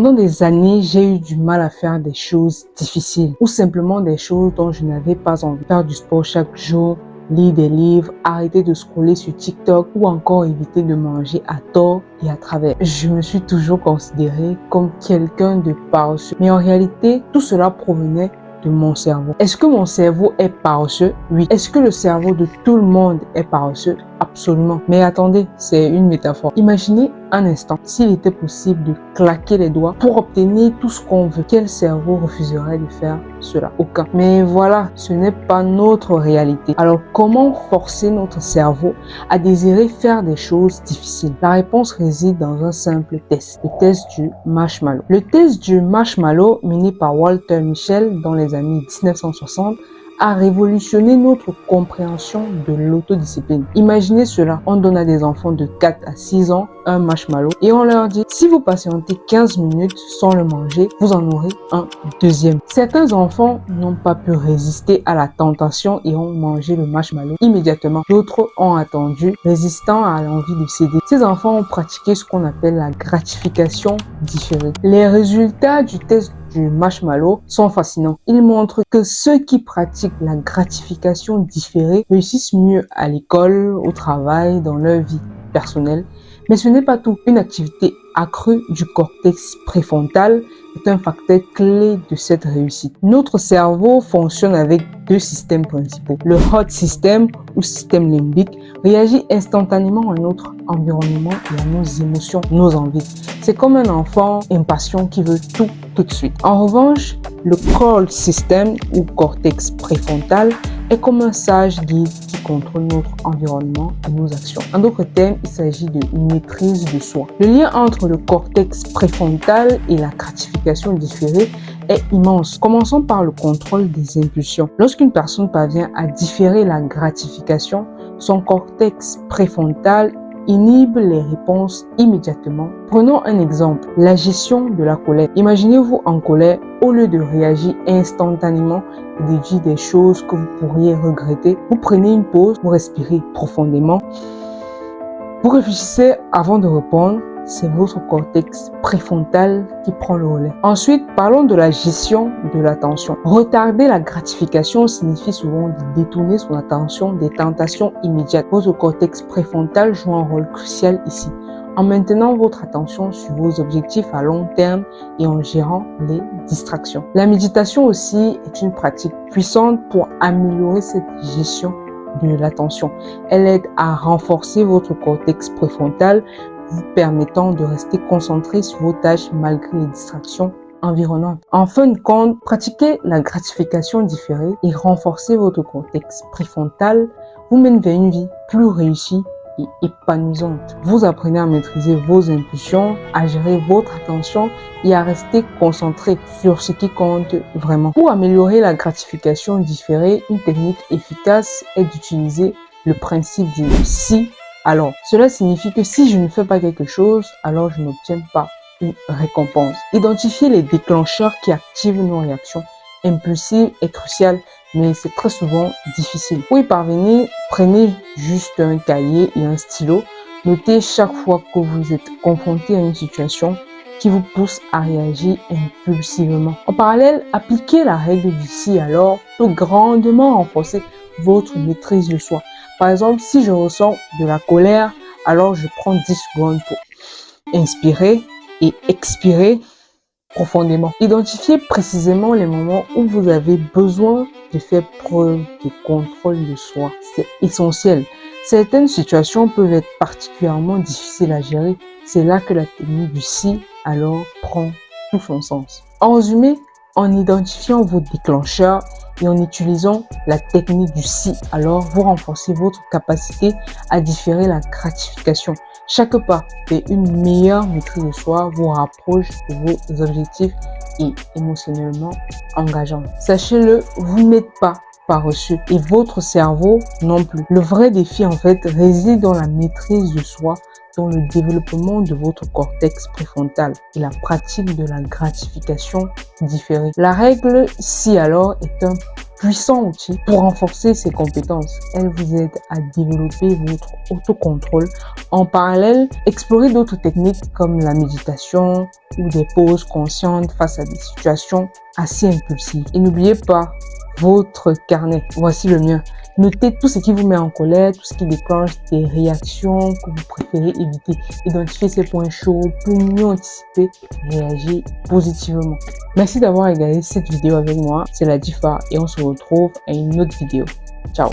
Pendant des années, j'ai eu du mal à faire des choses difficiles ou simplement des choses dont je n'avais pas envie. Faire du sport chaque jour, lire des livres, arrêter de scroller sur TikTok ou encore éviter de manger à tort et à travers. Je me suis toujours considérée comme quelqu'un de paresseux. Mais en réalité, tout cela provenait de mon cerveau. Est-ce que mon cerveau est paresseux? Oui. Est-ce que le cerveau de tout le monde est paresseux? Absolument. Mais attendez, c'est une métaphore. Imaginez un instant, s'il était possible de claquer les doigts pour obtenir tout ce qu'on veut, quel cerveau refuserait de faire cela? Aucun. Mais voilà, ce n'est pas notre réalité. Alors, comment forcer notre cerveau à désirer faire des choses difficiles? La réponse réside dans un simple test, le test du marshmallow. Le test du marshmallow, mené par Walter Mischel dans les années 1960, a révolutionné notre compréhension de l'autodiscipline. Imaginez cela, on donne à des enfants de 4 à 6 ans un marshmallow et on leur dit, si vous patientez 15 minutes sans le manger, vous en aurez un deuxième. Certains enfants n'ont pas pu résister à la tentation et ont mangé le marshmallow immédiatement. D'autres ont attendu, résistant à l'envie de céder. Ces enfants ont pratiqué ce qu'on appelle la gratification différée. Les résultats du test du marshmallow sont fascinants. Ils montrent que ceux qui pratiquent la gratification différée réussissent mieux à l'école, au travail, dans leur vie personnelle. Mais ce n'est pas tout. Une activité accrue du cortex préfrontal est un facteur clé de cette réussite. Notre cerveau fonctionne avec deux systèmes principaux. Le hot system ou système limbique réagit instantanément à notre environnement et à nos émotions, nos envies. C'est comme un enfant impatient qui veut tout de suite. En revanche, le cold system ou cortex préfrontal est comme un sage guide qui contrôle notre environnement et nos actions. En d'autres termes, il s'agit de maîtrise de soi. Le lien entre le cortex préfrontal et la gratification différée est immense. Commençons par le contrôle des impulsions. Lorsqu'une personne parvient à différer la gratification, son cortex préfrontal inhibe les réponses immédiatement. Prenons un exemple, la gestion de la colère. Imaginez-vous en colère, au lieu de réagir instantanément et de dire des choses que vous pourriez regretter, vous prenez une pause, vous respirez profondément, vous réfléchissez avant de répondre. C'est votre cortex préfrontal qui prend le relais. Ensuite, parlons de la gestion de l'attention. Retarder la gratification signifie souvent de détourner son attention des tentations immédiates. Votre cortex préfrontal joue un rôle crucial ici, en maintenant votre attention sur vos objectifs à long terme et en gérant les distractions. La méditation aussi est une pratique puissante pour améliorer cette gestion de l'attention. Elle aide à renforcer votre cortex préfrontal, vous permettant de rester concentré sur vos tâches malgré les distractions environnantes. En fin de compte, pratiquer la gratification différée et renforcer votre cortex préfrontal vous mène vers une vie plus réussie et épanouissante. Vous apprenez à maîtriser vos impulsions, à gérer votre attention et à rester concentré sur ce qui compte vraiment. Pour améliorer la gratification différée, une technique efficace est d'utiliser le principe du si. Alors, cela signifie que si je ne fais pas quelque chose, alors je n'obtiens pas une récompense. Identifier les déclencheurs qui activent nos réactions impulsives est crucial, mais c'est très souvent difficile. Pour y parvenir, prenez juste un cahier et un stylo. Notez chaque fois que vous êtes confronté à une situation qui vous pousse à réagir impulsivement. En parallèle, appliquer la règle du si alors peut grandement renforcer votre maîtrise de soi. Par exemple, si je ressens de la colère, alors je prends 10 secondes pour inspirer et expirer profondément. Identifiez précisément les moments où vous avez besoin de faire preuve de contrôle de soi. C'est essentiel. Certaines situations peuvent être particulièrement difficiles à gérer. C'est là que la technique du si alors prend tout son sens. En résumé, en identifiant vos déclencheurs et en utilisant la technique du si, alors vous renforcez votre capacité à différer la gratification. Chaque pas vers une meilleure maîtrise de soi vous rapproche de vos objectifs et émotionnellement engageant. Sachez-le, vous n'êtes pas paresseux et votre cerveau non plus. Le vrai défi en fait réside dans la maîtrise de soi, dans le développement de votre cortex préfrontal et la pratique de la gratification différée. La règle si alors est un puissant outil pour renforcer ses compétences. Elle vous aide à développer votre autocontrôle. En parallèle, explorez d'autres techniques comme la méditation ou des pauses conscientes face à des situations assez impulsives. Et n'oubliez pas votre carnet. Voici le mien. Notez tout ce qui vous met en colère, tout ce qui déclenche des réactions que vous préférez éviter. Identifiez ces points chauds pour mieux anticiper et réagir positivement. Merci d'avoir regardé cette vidéo avec moi. C'est la Difa et on se retrouve à une autre vidéo. Ciao!